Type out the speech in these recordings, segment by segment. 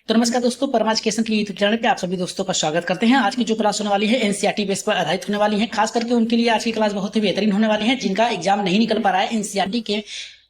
तो नमस्कार दोस्तों, परमा एजुकेशन के यूट्यूब चैनल पे आप सभी दोस्तों का स्वागत करते हैं। आज की जो क्लास होने वाली है एनसीईआरटी बेस पर आधारित होने वाली है। खास करके उनके लिए आज की क्लास बहुत ही बेहतरीन होने वाली है जिनका एग्जाम नहीं निकल पा रहा है। एनसीईआरटी के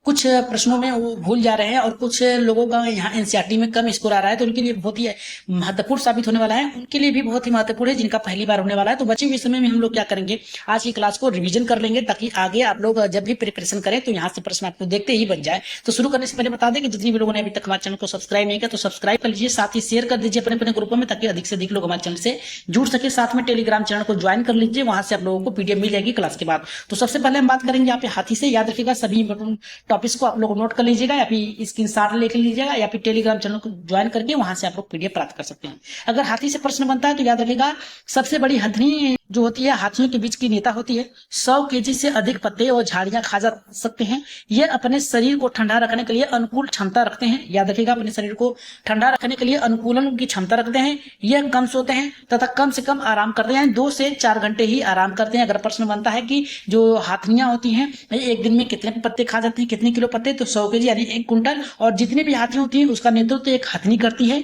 कुछ प्रश्नों में वो भूल जा रहे हैं और कुछ लोगों का यहाँ एनसीईआरटी में कम स्कोर आ रहा है, तो उनके लिए बहुत ही महत्वपूर्ण साबित होने वाला है। उनके लिए भी बहुत ही महत्वपूर्ण है जिनका पहली बार होने वाला है। तो बचे हुए समय में हम लोग क्या करेंगे, आज की क्लास को रिवीजन कर लेंगे ताकि आगे आप लोग जब भी प्रिपरेशन करें तो यहाँ से प्रश्न आपको देखते ही बन जाए। तो शुरू करने से पहले बता दें कि जितनी भी लोगों ने अभी तक हमारे चैनल को सब्सक्राइब नहीं किया तो सब्सक्राइब कर लीजिए, साथ ही शेयर कर दीजिए अपने अपने ग्रुपों में ताकि अधिक से अधिक लोग हमारे चैनल से जुड़ सके। साथ में टेलीग्राम चैनल को ज्वाइन कर लीजिए, वहां से आप लोगों को पीडीएफ मिल जाएगी क्लास के बाद। तो सबसे पहले हम बात करेंगे यहाँ पे हाथी से। याद रखिएगा सभी इंपोर्टेंट टॉपिक्स को आप लोग नोट कर लीजिएगा या फिर स्क्रीनशॉट लेकर लीजिएगा या फिर टेलीग्राम चैनल को ज्वाइन करके वहां से आप लोग पीडीएफ प्राप्त कर सकते हैं। अगर हाथी से प्रश्न बनता है तो याद रखिएगा सबसे बड़ी हथनी जो होती है हाथियों के बीच की नेता होती है। 100 केजी से अधिक पत्ते और झाड़ियां खा जा सकते हैं। ये अपने शरीर को ठंडा रखने के लिए अनुकूल क्षमता रखते हैं। याद रखिएगा अपने शरीर को ठंडा रखने के लिए अनुकूलन की क्षमता रखते हैं। यह कम सोते हैं तथा कम से कम आराम करते हैं, 2 से 4 घंटे ही आराम करते हैं। अगर प्रश्न बनता है कि जो हाथियां होती हैं एक दिन में कितने पत्ते खा जाते हैं, कितने किलो पत्ते, तो 100 केजी यानी 1 कुंटल। और जितनी भी हाथी होती है उसका नेतृत्व एक हथनी करती है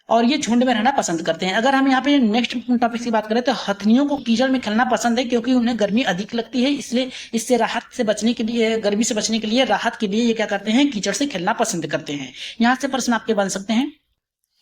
और ये झुंड में रहना पसंद करते हैं। अगर हम यहाँ पे नेक्स्ट टॉपिक की बात करें तो हथनियों को कीचड़ में खेलना पसंद है क्योंकि उन्हें गर्मी अधिक लगती है, इसलिए इससे राहत से बचने के लिए, गर्मी से बचने के लिए, राहत के लिए ये क्या करते हैं, कीचड़ से खेलना पसंद करते हैं। यहाँ से प्रश्न आपके बन सकते हैं।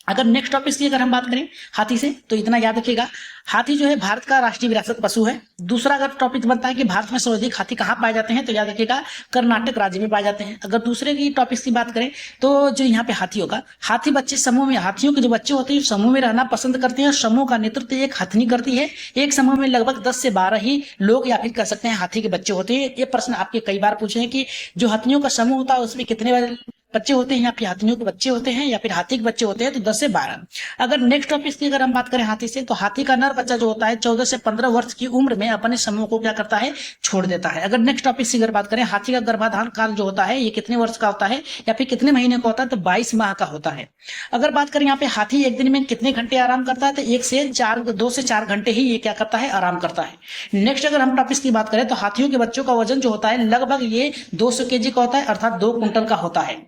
अगर नेक्स्ट टॉपिक की अगर हम बात करें हाथी से तो इतना याद रखिएगा, हाथी जो है भारत का राष्ट्रीय विरासत पशु है। दूसरा अगर टॉपिक बनता है कि भारत में सर्वाधिक हाथी कहाँ पाए जाते हैं तो याद रखिएगा कर्नाटक राज्य में पाए जाते हैं। अगर दूसरे की टॉपिक्स की बात करें तो जो यहाँ पे हाथी होगा, हाथी बच्चे समूह में, हाथियों के जो बच्चे होते हैं समूह में रहना पसंद करते हैं। समूह का नेतृत्व एक हथनी करती है। एक समूह में लगभग 10 से 12 ही लोग या फिर कह सकते हैं हाथी के बच्चे होते हैं। ये प्रश्न आपके कई बार पूछे हैं कि जो हाथियों का समूह होता है उसमें कितने बच्चे होते हैं, या फिर हाथियों के बच्चे होते हैं या फिर हाथी के बच्चे होते हैं, तो 10 से 12। अगर नेक्स्ट टॉपिक की अगर हम बात करें हाथी से तो हाथी का नर बच्चा जो होता है 14 से 15 वर्ष की उम्र में अपने समूह को क्या करता है, छोड़ देता है। अगर नेक्स्ट टॉपिक की अगर बात करें हाथी का गर्भाधान काल जो होता है ये कितने वर्ष का होता है या फिर कितने महीने का होता है, तो 22 माह का होता है। अगर बात करें यहाँ पे हाथी एक दिन में कितने घंटे आराम करता है तो 2 से 4 घंटे ही ये क्या करता है, आराम करता है। नेक्स्ट अगर हम टॉपिक की बात करें तो हाथियों के बच्चों का वजन जो होता है लगभग ये 200 केजी का होता है, अर्थात 2 कुंटल का होता है।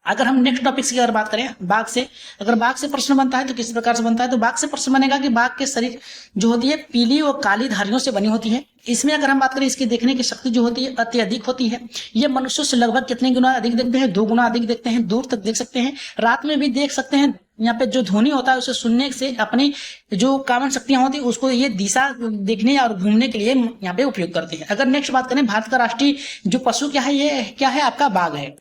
अगर हम नेक्स्ट टॉपिक की अगर बात करें बाघ से, अगर बाघ से प्रश्न बनता है तो किस प्रकार से बनता है, तो बाघ से प्रश्न बनेगा कि बाघ के शरीर जो होती है पीली और काली धारियों से बनी होती है। इसमें अगर हम बात करें इसकी देखने की शक्ति जो होती है अत्यधिक होती है। ये मनुष्यों से लगभग कितने गुना अधिक देखते हैं, 2 गुना अधिक देखते हैं, दूर तक देख सकते हैं, रात में भी देख सकते हैं। यहाँ पे जो ध्वनि होता है उसे सुनने से अपनी जो कामन शक्तियां होती है उसको ये दिशा देखने और घूमने के लिए यहाँ पे उपयोग करते हैं। अगर नेक्स्ट बात करें भारत का राष्ट्रीय जो पशु क्या है, ये क्या है, आपका बाघ है।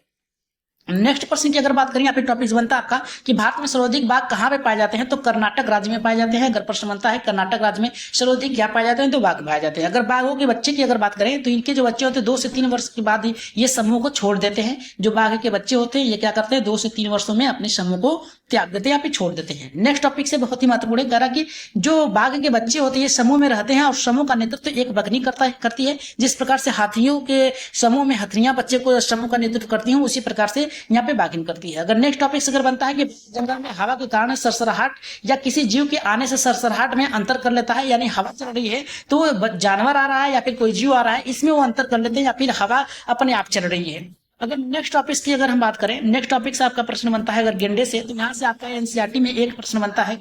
नेक्स्ट प्रश्न की अगर बात करें यहाँ पे टॉपिक बनता है आपका कि भारत में सर्वाधिक बाघ कहाँ पे पाए जाते हैं, तो कर्नाटक राज्य में पाए जाते हैं। अगर प्रश्न बनता है कर्नाटक राज्य में सर्वाधिक क्या पाए जाते हैं, तो बाघ पाए जाते हैं। अगर बाघों के बच्चे की अगर बात करें तो इनके जो बच्चे होते हैं 2 से 3 वर्ष के बाद ही ये समूह को छोड़ देते हैं। जो बाघ के बच्चे होते हैं ये क्या करते हैं, 2 से 3 वर्षों में अपने समूह को त्याग देते हैं या फिर छोड़ देते हैं। नेक्स्ट टॉपिक से बहुत ही महत्वपूर्ण कह रहा कि जो बाघ के बच्चे होते हैं समूह में रहते हैं और समूह का नेतृत्व एक बकरी करती है। जिस प्रकार से हाथियों के समूह में हथनियां बच्चे को समूह का नेतृत्व करती हैं उसी प्रकार से यहाँ पे बाघिन करती है। अगर नेक्स्ट टॉपिक अगर बनता है कि जंगल में हवा के कारण सरसराहट या किसी जीव के आने से सरसराहट में अंतर कर लेता है, यानी हवा चल रही है तो जानवर आ रहा है या फिर कोई जीव आ रहा है, इसमें वो अंतर कर लेते हैं या फिर हवा अपने आप चल रही है। अगर नेक्स्ट टॉपिक की अगर हम बात करें, नेक्स्ट टॉपिक से आपका प्रश्न बनता है अगर गेंडे से, तो यहाँ से आपका एनसीईआरटी में एक प्रश्न बनता है।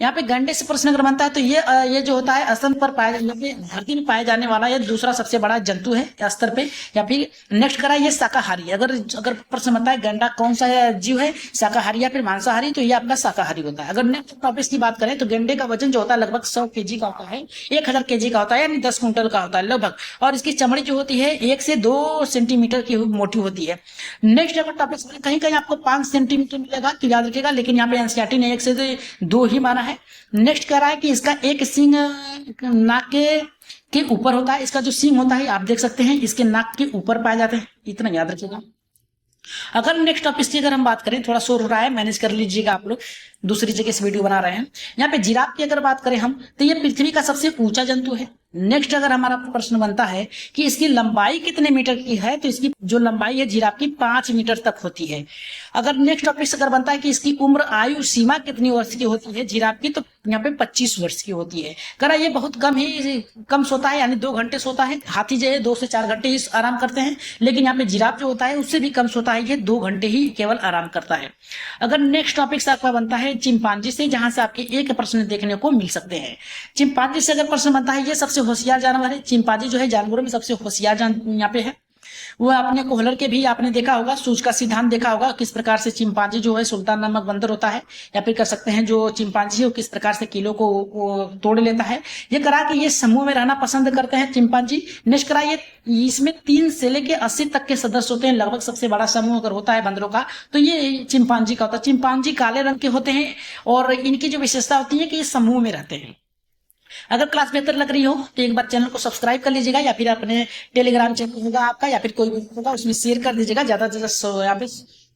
यहाँ पे गेंडे से प्रश्न अगर बनता है तो ये जो होता है असम पर पाया, धरती में पाए जाने वाला ये दूसरा सबसे बड़ा जंतु है स्तर पे। या फिर नेक्स्ट करा ये शाकाहारी। अगर प्रश्न बनता है गेंडा कौन सा जीव है, शाकाहारी या फिर मांसाहारी, तो ये आपका शाकाहारी होता है। अगर नेक्स्ट टॉपिक की बात करें तो गेंडे का वजन जो होता है लगभग 100 केजी का होता है, 1000 केजी का होता है, यानी 10 कुंटल का होता है लगभग। और इसकी चमड़ी जो होती है 1 से 2 सेंटीमीटर की मोटी होती है। नेक्स्ट अगर टॉपिक कहीं कहीं आपको 5 सेंटीमीटर मिलेगा तो याद रखिएगा, लेकिन यहाँ पे एनसीईआरटी ने 1 से 2 ही माना है। नेक्स्ट कह रहा है कि इसका एक सींग नाक के ऊपर होता है। इसका जो सींग होता है आप देख सकते हैं इसके नाक के ऊपर पाए जाते हैं, इतना याद रखिएगा। अगर नेक्स्ट टॉपिक की अगर हम बात करें, थोड़ा शोर हो रहा है मैनेज कर लीजिएगा आप लोग, दूसरी जगह से वीडियो बना रहे हैं। यहाँ पे जिराफ की अगर बात करें हम तो ये पृथ्वी का सबसे ऊंचा जंतु है। नेक्स्ट अगर हमारा प्रश्न बनता है कि इसकी लंबाई कितने मीटर की है, तो इसकी जो लंबाई है जिराफ की 5 मीटर तक होती है। अगर नेक्स्ट टॉपिक अगर बनता है कि इसकी उम्र आयु सीमा कितनी वर्ष की होती है जिराफ की, तो यहाँ पे 25 वर्ष की होती है। करा ये बहुत कम सोता है, यानी 2 घंटे सोता है। हाथी जो है 2 से 4 घंटे ही आराम करते हैं, लेकिन यहाँ पे जिराफ जो होता है उससे भी कम सोता है, ये 2 घंटे ही केवल आराम करता है। अगर नेक्स्ट टॉपिक से आपका बनता है चिंपांजी से, जहां से आपके एक प्रश्न देखने को मिल सकते हैं। चिंपांजी से अगर प्रश्न बनता है, ये सबसे होशियार जानवर है। चिंपांजी जो है जानवरों में सबसे होशियार यहाँ पे है। वो अपने कोहलर के भी आपने देखा होगा, सूज का सिद्धांत देखा होगा, किस प्रकार से चिंपांजी जो है सुल्तान नामक बंदर होता है, या फिर कर सकते हैं जो चिंपांजी है वो किस प्रकार से किलो को तोड़ लेता है। ये करा कि ये समूह में रहना पसंद करते हैं चिंपांजी। नेक्स्ट करा ये इसमें 3 से लेके 80 तक के सदस्य होते हैं, लगभग सबसे बड़ा समूह अगर होता है बंदरों का तो ये चिंपांजी का होता है। चिंपांजी काले रंग के होते हैं और इनकी जो विशेषता होती है कि ये समूह में रहते हैं। अगर क्लास बेहतर लग रही हो तो एक बार चैनल को सब्सक्राइब कर लीजिएगा, या फिर अपने टेलीग्राम चैनल होगा आपका या फिर कोई भी होगा उसमें शेयर कर दीजिएगा, ज्यादा से ज्यादा यहाँ पे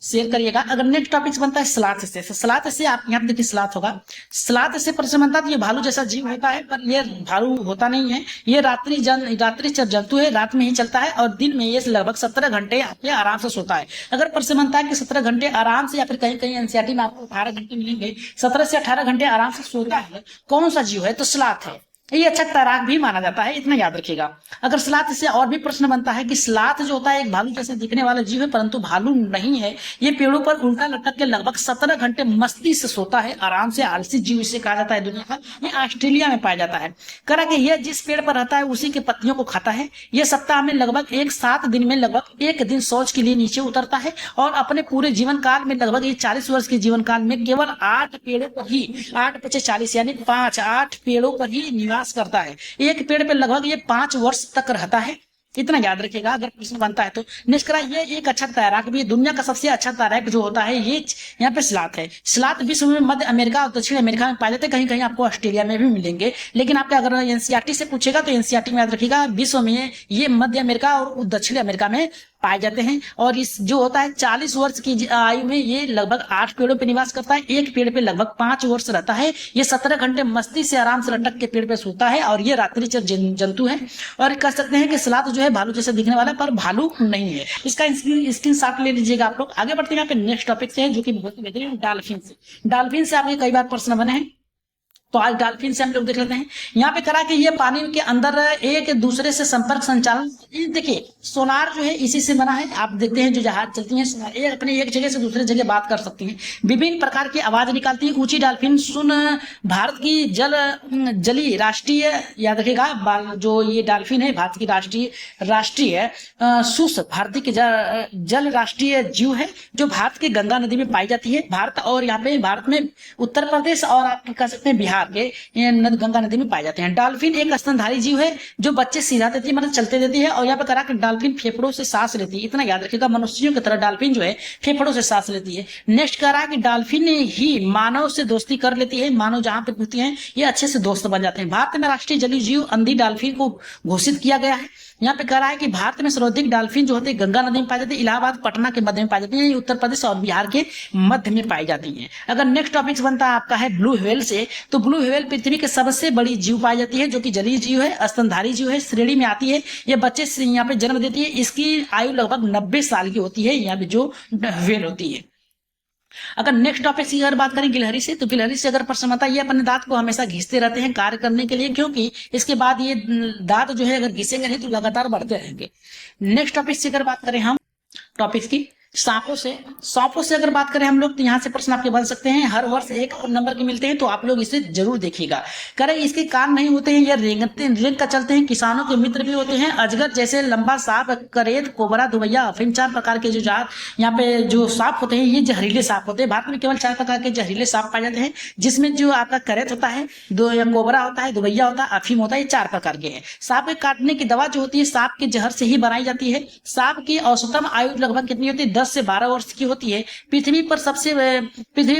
शेयर करिएगा। अगर नेक्स्ट टॉपिक बनता है स्लाथ से, स्लाथ से आप यहाँ पे देखिए स्लाथ होगा, स्लाथ से प्रश्न बनता है तो ये भालू जैसा जीव होता है, पर ये भालू होता नहीं है। ये रात्रिचर जंतु है, रात में ही चलता है और दिन में ये लगभग 17 घंटे आपके आराम से सोता है। अगर प्रश्न बनता है कि 17 घंटे आराम से, या फिर कहीं कहीं एनसीईआरटी में आपको 18 घंटे मिलेंगे, 17 से 18 घंटे आराम से सोता है, कौन सा जीव है? तो स्लाथ है। ये अच्छा तैराक भी माना जाता है, इतना याद रखिएगा। अगर स्लाथ से और भी प्रश्न बनता है कि स्लाथ जो होता है एक भालू जैसे दिखने वाला जीव है, परंतु भालू नहीं है। ये पेड़ों पर उल्टा लटक के लगभग 17 घंटे मस्ती से सोता है, आराम से। आलसी जीव इसे कहा जाता है दुनिया का। ये ऑस्ट्रेलिया में पाया जाता है। करा कि यह जिस पेड़ पर रहता है उसी के पत्तियों को खाता है। यह सप्ताह में लगभग 7 दिन में लगभग 1 दिन शौच के लिए नीचे उतरता है, और अपने पूरे जीवन काल में लगभग ये 40 वर्ष के जीवन काल में केवल 8 पेड़ों पर ही, 8 × 40 यानी 8 पेड़ों पर ही निवास करता है। एक पेड़ पे लगभग ये 5 वर्ष तक रहता है, इतना याद रखिएगा अगर प्रश्न बनता है तो। निष्करा ये एक अच्छा तैराक भी है। दुनिया का सबसे अच्छा तैराक जो होता है ये यहाँ पे स्लाथ है। स्लाथ विश्व में मध्य अमेरिका और दक्षिण अमेरिका में पाए जाते हैं, कहीं कहीं आपको ऑस्ट्रेलिया में भी मिलेंगे। लेकिन आपके अगर एनसीईआरटी से पूछेगा तो एनसीईआरटी में याद रखिएगा विश्व में ये मध्य अमेरिका और दक्षिण अमेरिका में पाए जाते हैं। और इस जो होता है 40 वर्ष की आयु में ये लगभग 8 पेड़ों पे निवास करता है। एक पेड़ पे लगभग 5 वर्ष रहता है। ये 17 घंटे मस्ती से आराम से लटक के पेड़ पे सोता है, और ये रात्रिचर जंतु है। और कह सकते हैं कि स्लाथ जो है भालू जैसे दिखने वाला, पर भालू नहीं है। इसका स्क्रीन शॉट ले लीजिएगा आप लोग। आगे बढ़ते हैं यहाँ पे नेक्स्ट टॉपिक से, जो कि बहुत बेहतरीन डॉल्फिन से। डॉल्फिन से आपके कई बार प्रश्न बने हैं, तो आज डॉल्फिन से हम लोग देख लेते हैं। यहाँ पे करा कि ये पानी के अंदर एक दूसरे से संपर्क संचालन, देखिए सोनार जो है इसी से बना है। आप देखते हैं जो जहाज चलती हैं ये अपने एक जगह से दूसरे जगह बात कर सकती हैं, विभिन्न प्रकार की आवाज निकालती है। ऊंची डॉल्फिन सुन भारत की जली राष्ट्रीय, याद रखिएगा जो ये डॉल्फिन है भारत की राष्ट्रीय सुस भारतीय के जल राष्ट्रीय जीव है, जो भारत के गंगा नदी में पाई जाती है। भारत और यहाँ पे भारत में उत्तर प्रदेश और आप कह सकते हैं बिहार के गंगा नदी में पाए जाते हैं। डॉल्फिन एक स्तनधारी जीव है जो बच्चे सीधा देती है, मतलब चलते देती है। और यहाँ पे करा कि डॉल्फिन फेफड़ों से सांस लेती है, इतना याद रखिएगा। मनुष्यों की तरह डॉल्फिन जो है फेफड़ों से सांस लेती है। नेक्स्ट करा कि डॉल्फिन ही मानव से दोस्ती कर लेती है। मानव जहां पे होती है ये अच्छे से दोस्त बन जाते हैं। भारत में राष्ट्रीय जलीय जीव अंधी डॉल्फिन को घोषित किया गया है। यहाँ पे कह रहा है कि भारत में सर्वाधिक डॉल्फिन जो होते हैं गंगा नदी में पाई जाती है, इलाहाबाद पटना के मध्य में पाई जाती है, उत्तर प्रदेश और बिहार के मध्य में पाई जाती है। अगर नेक्स्ट टॉपिक बनता है आपका है ब्लू व्हेल से, तो ब्लू व्हेल पृथ्वी के सबसे बड़ी जीव पाई जाती है, जो कि जलीय जीव है, स्तनधारी जीव है, श्रेणी में आती है। ये बच्चे से यहाँ पे जन्म देती है। इसकी आयु लगभग 90 साल की होती है, यहाँ पे जो व्हेल होती है। अगर नेक्स्ट टॉपिक की अगर बात करें गिलहरी से, तो गिलहरी से अगर प्रश्न आता है, ये अपने दांत को हमेशा घिसते रहते हैं कार्य करने के लिए, क्योंकि इसके बाद ये दांत जो है अगर घिसेंगे नहीं तो लगातार बढ़ते रहेंगे। नेक्स्ट टॉपिक से अगर बात करें हम टॉपिक की सांपों से अगर बात करें हम लोग, तो यहाँ से प्रश्न आपके बन सकते हैं। हर वर्ष 1 नंबर के मिलते हैं, तो आप लोग इसे जरूर देखिएगा। करें इसके कान नहीं होते हैं, ये रेंग का चलते हैं, किसानों के मित्र भी होते हैं। अजगर जैसे लंबा सांप, करेत, कोबरा, दुबैया, अफीम, 4 प्रकार के जो यहाँ पे जो सांप होते हैं ये जहरीले सांप होते हैं। भारत में केवल 4 प्रकार के जहरीले सांप पाए जाते हैं, जिसमें जो आपका करेत होता है, कोबरा होता है, दुबैया होता है, अफीम होता है। ये 4 प्रकार के हैं। सांप के काटने की दवा जो होती है सांप के जहर से ही बनाई जाती है। सांप की औसतम आयु लगभग कितनी होती है? 10 से 12 वर्ष की होती है। पृथ्वी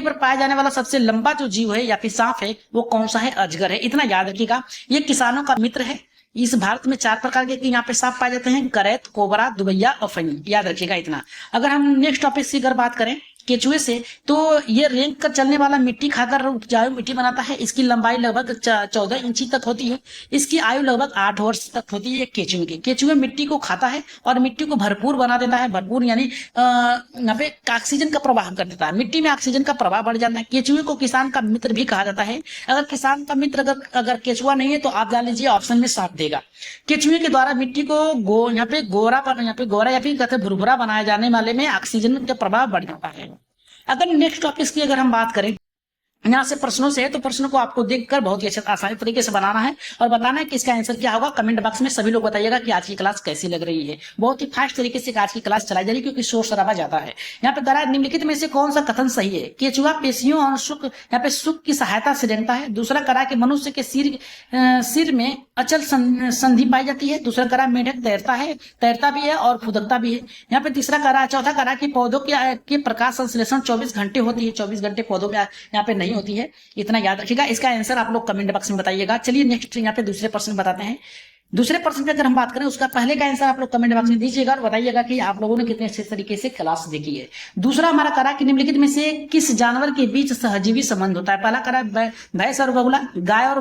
पर पाया जाने वाला सबसे लंबा जो जीव है या फिर सांप है वो कौन सा है? अजगर है, इतना याद रखिएगा। ये किसानों का मित्र है। इस भारत में 4 प्रकार के यहाँ पे सांप पाए जाते हैं, करैत, कोबरा, दुबैया और फनी, याद रखिएगा इतना। अगर हम नेक्स्ट टॉपिक की अगर बात करें केचुए से, तो ये रेंग कर चलने वाला मिट्टी खाकर उपजाऊ मिट्टी बनाता है। इसकी लंबाई लगभग 14 इंची तक होती है। इसकी आयु लगभग 8 वर्ष तक होती है केचुए की। केचुए मिट्टी को खाता है और मिट्टी को भरपूर बना देता है। भरपूर यानी यहाँ पे ऑक्सीजन का प्रवाह कर देता है, मिट्टी में ऑक्सीजन का प्रवाह बढ़ जाता है। केचुए को किसान का मित्र भी कहा जाता है। अगर किसान का मित्र अगर केचुआ नहीं है तो आप जान लीजिए ऑप्शन में साथ देगा। केचुए के द्वारा मिट्टी को यहाँ पे गोरा या फिर कहते भुरभुरा बनाए जाने वाले में ऑक्सीजन का प्रभाव बढ़ जाता है। अगर नेक्स्ट टॉपिक की अगर हम बात करें, यहाँ से प्रश्नों से है, तो प्रश्नों को आपको देखकर बहुत ही अच्छे आसानी तरीके से बनाना है और बताना है कि इसका आंसर क्या होगा। कमेंट बॉक्स में सभी लोग बताइएगा कि आज की क्लास कैसी लग रही है। बहुत ही फास्ट तरीके से आज की क्लास चलाई जा रही है क्योंकि शोर शराबा ज्यादा है। यहाँ पे करा निम्नलिखित में से कौन सा कथन सही है? केचुआ पेशियों और सुख यहाँ पे सुख की सहायता से रेंगता है। दूसरा करा कि मनुष्य के सिर में अचल संधि पाई जाती है। दूसरा करा मेढक तैरता भी है और फुदकता भी है। यहाँ पे तीसरा करा, चौथा करा कि पौधों के प्रकाश संश्लेषण 24 घंटे होती है। 24 घंटे पौधों में यहाँ पे नहीं होती है, इतना याद रखिएगा। इसका आंसर आप लोग कमेंट बॉक्स में बताइएगा। चलिए नेक्स्ट यहाँ पे दूसरे प्रश्न बताते हैं। दूसरे प्रश्न की अगर हम बात करें, उसका पहले का आंसर आप लोग कमेंट बॉक्स में दीजिएगा और बताइएगा कि आप लोगों ने कितने अच्छे तरीके से क्लास देखी है। दूसरा हमारा करा कि निम्नलिखित में से किस जानवर के बीच सहजीवी संबंध होता है? पहला करा भैंस और बगुला, गाय और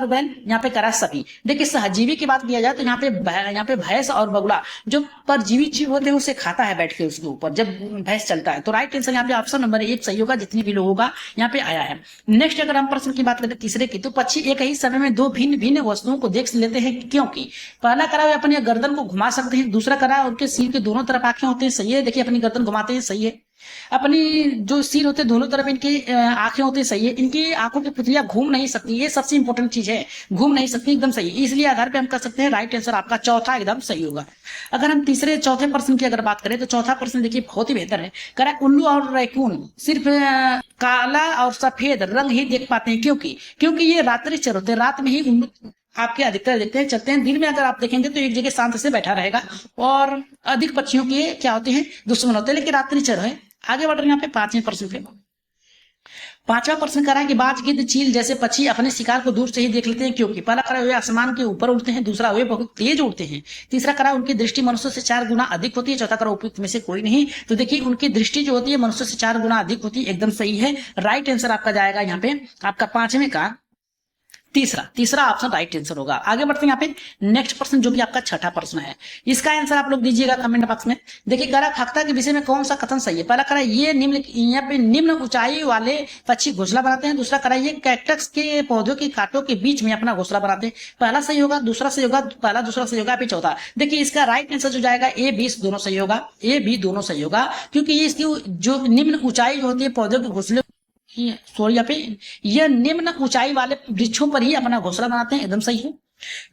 बैल, यहाँ पे करा सभी। देखिए सहजीवी की बात किया जाए तो यहाँ पे भैंस और बगुला जो परजीवी जीव होते हैं उसे खाता है बैठ के उसके ऊपर जब भैंस चलता है। तो राइट आंसर यहाँ पे ऑप्शन नंबर 1 सही होगा, जितने भी लोगों का यहाँ पे आया है। नेक्स्ट अगर हम प्रश्न की बात करें तीसरे की, तो पक्षी एक ही समय में दो भिन्न भिन्न वस्तुओं को देख लेते हैं क्योंकि? पहला करा वे अपनी गर्दन को घुमा सकते हैं। दूसरा करा उनके सिर के दोनों तरफ आंखें होती हैं। सही है, देखिए अपनी गर्दन घुमाते हैं, सही है। अपनी जो सिर होते हैं दोनों तरफ इनकी आंखें होती है, सही है। इनकी आंखों की पुतलियां घूम नहीं सकती, ये सबसे इंपॉर्टेंट चीज है, घूम नहीं सकती, एकदम सही। इसलिए आधार पे हम कर सकते हैं राइट आंसर आपका चौथा एकदम सही होगा। अगर हम चौथे प्रश्न की अगर बात करें तो चौथा प्रश्न देखिए बहुत ही बेहतर है। करा उल्लू और रैकून सिर्फ काला और सफेद रंग ही देख पाते हैं क्योंकि ये रात्रिचर होते हैं, रात में ही उल्लू आपके अधिकतर देखते हैं चलते हैं। दिन में अगर आप देखेंगे तो एक जगह शांत से बैठा रहेगा और अधिक पक्षियों के क्या होते हैं, दुश्मन होते हैं, लेकिन रात्रिचर है। आगे बढ़ रहे हैं यहाँ पे पांचवें प्रश्न पे। पांचवा प्रश्न करा कि बाज, गिद्ध, चील जैसे पक्षी अपने शिकार को दूर से ही देख लेते हैं क्योंकि? पहला करा वे आसमान के ऊपर उड़ते हैं। दूसरा वे बहुत तेज उड़ते हैं। तीसरा करा उनकी दृष्टि मनुष्य से 4 गुना अधिक होती है। चौथा करा उपयुक्त में से कोई नहीं। तो देखिए उनकी दृष्टि जो होती है मनुष्य से 4 गुना अधिक होती है, एकदम सही है। राइट आंसर आपका जाएगा यहाँ पे आपका पांचवें का तीसरा ऑप्शन राइट आंसर होगा। आगे बढ़ते हैं यहाँ पे नेक्स्ट प्रश्न जो कि आपका छठा प्रश्न है। इसका आंसर आप लोग दीजिएगा कमेंट बॉक्स में। देखिए करा खख्ता के विषय में कौन सा कथन सही है? पहला करा ये निम्न ऊंचाई वाले पक्षी घोंसला बनाते हैं। दूसरा करा ये कैक्टस के पौधों के कांटों के बीच में अपना घोंसला बनाते हैं। पहला सही होगा, दूसरा सही होगा, पहला दूसरा सही होगा, फिर चौथा। देखिए इसका राइट आंसर जो जाएगा ए बी दोनों सही होगा, ए बी दोनों सही होगा क्योंकि ये इसकी जो निम्न ऊंचाई होती है पौधों के घोंसले यहाँ पे यह निम्न ऊंचाई वाले वृक्षों पर ही अपना घोंसला बनाते हैं, एकदम सही है।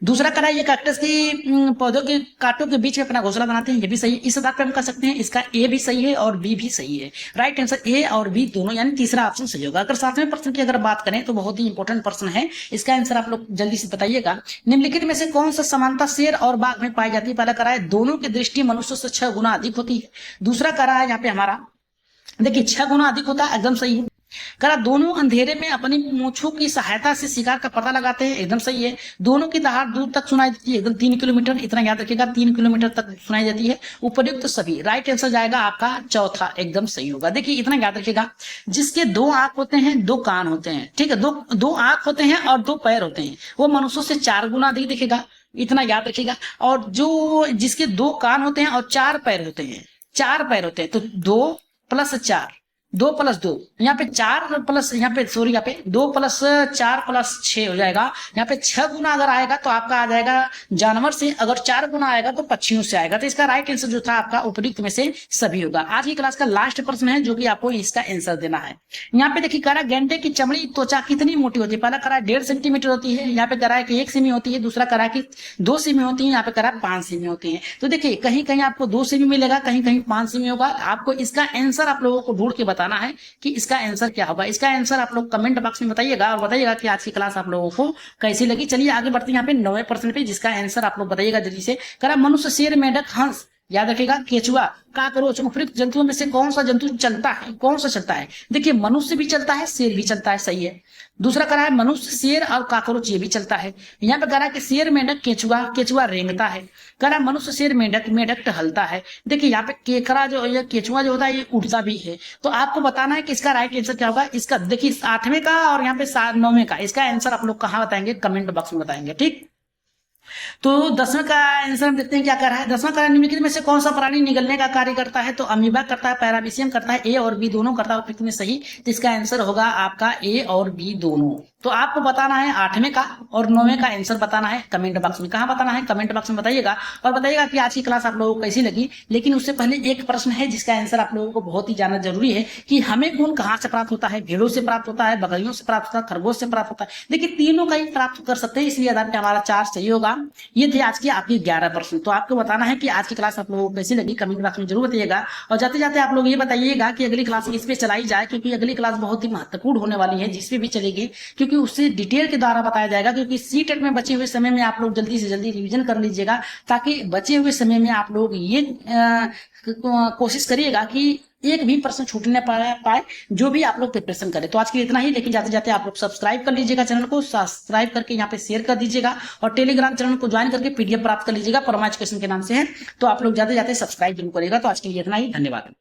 दूसरा करा ये कैक्टस की पौधों के कांटों के बीच में अपना घोंसला बनाते हैं, ये भी सही है। इस आधार पर हम कह सकते हैं इसका ए भी सही है और बी भी सही है। राइट आंसर ए और बी दोनों यानी तीसरा ऑप्शन सही होगा। अगर सातवें प्रश्न की अगर बात करें तो बहुत ही इंपॉर्टेंट प्रश्न है, इसका आंसर आप लोग जल्दी से बताइएगा। निम्नलिखित में से कौन सा समानता शेर और बाघ में पाई जाती है? पहला करा है दोनों की दृष्टि मनुष्य से 6 गुना अधिक होती है। दूसरा करा है यहाँ पे हमारा देखिए 6 गुना अधिक होता है, एकदम सही है। करा दोनों अंधेरे में अपनी मूंछों की सहायता से शिकार का पता लगाते हैं, एकदम सही है। दोनों की दहाड़ दूर तक सुनाई देती है, एकदम 3 किलोमीटर, इतना याद रखिएगा 3 किलोमीटर तक सुनाई देती है। उपयुक्त सभी। राइट आंसर जाएगा आपका चौथा, एकदम सही होगा। देखिए इतना याद रखिएगा, जिसके 2 आंख होते हैं 2 कान होते हैं, ठीक है, दो आंख होते हैं और 2 पैर होते हैं, वो मनुष्यों से 4 गुना अधिक दिखेगा, इतना याद रखिएगा। और जो जिसके 2 कान होते हैं और 4 पैर होते हैं, 4 पैर होते हैं, तो 2 + 4 2 + 2 यहाँ पे 4 प्लस यहाँ पे 2 + 4 + 6 हो जाएगा। यहाँ पे 6 गुना अगर आएगा तो आपका आ जाएगा जानवर से, अगर 4 गुना आएगा तो पक्षियों से आएगा। तो इसका राइट आंसर जो था आपका उपयुक्त में से सभी होगा। आज की क्लास का लास्ट प्रश्न है जो कि आपको इसका आंसर देना है। यहाँ पे देखिए करा गेंडे की चमड़ी त्वचा कितनी मोटी होती है? पहला करा 1.5 सेंटीमीटर होती है। यहाँ पे करा है कि 1 सेमी होती है। दूसरा करा कि 2 सेमी होती है। यहाँ पे करा 5 सेमी होती है। तो देखिए कहीं कहीं आपको 2 सेमी मिलेगा, कहीं कहीं 5 सेमी होगा। आपको इसका आंसर आप लोगों को ढूंढ के बताना है कि इसका आंसर क्या होगा। इसका आंसर आप लोग कमेंट बॉक्स में बताइएगा और बताइएगा कि आज की क्लास आप लोगों को कैसी लगी। चलिए आगे बढ़ते हैं यहाँ पे 9वें प्रश्न पे, जिसका आंसर आप लोग बताइएगा जल्दी से। करा मनुष्य, शेर, मेढक, हंस याद रखिएगा, केचुआ, काकरोच, उपयुक्त जंतुओं में से कौन सा जंतु चलता है, कौन सा चलता है? देखिए मनुष्य भी चलता है, शेर भी चलता है, सही है। दूसरा कह रहा है मनुष्य, शेर और काकरोच, ये भी चलता है। यहाँ पे कह रहा है कि शेर, मेंढक, केचुआ, केचुआ रेंगता है। कह रहा है मनुष्य, शेर, मेंढक, मेंढक टहलता है। देखिए यहाँ पे केकड़ा जो या केचुआ जो होता है ये उड़ता भी है। तो आपको बताना है कि इसका राइट आंसर क्या होगा। इसका देखिए 8वें का और यहाँ पे 9वें का, इसका आंसर आप लोग कहाँ बताएंगे, कमेंट बॉक्स में बताएंगे, ठीक। तो 10वें का आंसर हम देखते हैं क्या कर रहा है। 10वां कह रहा है निम्नलिखित में से कौन सा प्राणी निगलने का कार्य करता है? तो अमीबा करता है, पैरामीशियम करता है, ए और बी दोनों करता है, उपयुक्त में सही। तो इसका आंसर होगा आपका ए और बी दोनों। तो आपको बताना है 8वें का और 9वें का आंसर बताना है कमेंट बॉक्स में। कहाँ बताना है? कमेंट बॉक्स में बताइएगा और बताइएगा कि आज की क्लास आप लोगों को कैसी लगी। लेकिन उससे पहले एक प्रश्न है जिसका आंसर आप लोगों को बहुत ही जानना जरूरी है कि हमें खून कहाँ से प्राप्त होता है? भेड़ों से प्राप्त होता है, बकरियों से प्राप्त होता है, खरगोश से प्राप्त होता है। देखिए तीनों का ही प्राप्त कर सकते हैं, इसलिए आधार पे हमारा 4 सही होगा। ये थे आज की आपकी 11 प्रश्न। तो आपको बताना है कि आज की क्लास आप लोगों को कैसी लगी, कमेंट बॉक्स में जरूर बताइएगा। और जाते जाते आप लोग ये बताइएगा कि अगली क्लास इस पे चलाई जाए, क्योंकि अगली क्लास बहुत ही महत्वपूर्ण होने वाली है जिसपे भी चलेगी, क्योंकि उससे डिटेल के द्वारा बताया जाएगा। क्योंकि सीटेट में बचे हुए समय में आप लोग जल्दी से जल्दी रिवीजन कर लीजिएगा, ताकि बचे हुए समय में आप लोग ये कोशिश करिएगा कि एक भी प्रश्न छूटने पाए जो भी आप लोग प्रिपरेशन करें। तो आज के लिए इतना ही, लेकिन जाते जाते आप लोग सब्सक्राइब कर लीजिएगा, चैनल को सब्सक्राइब करके यहाँ पे शेयर कर दीजिएगा और टेलीग्राम चैनल को ज्वाइन करके पीडीएफ प्राप्त कर लीजिएगा, परमा एजुकेशन के नाम से है। तो आप लोग जाते जाते सब्सक्राइब जरूर करिएगा। तो आज के लिए इतना ही, धन्यवाद।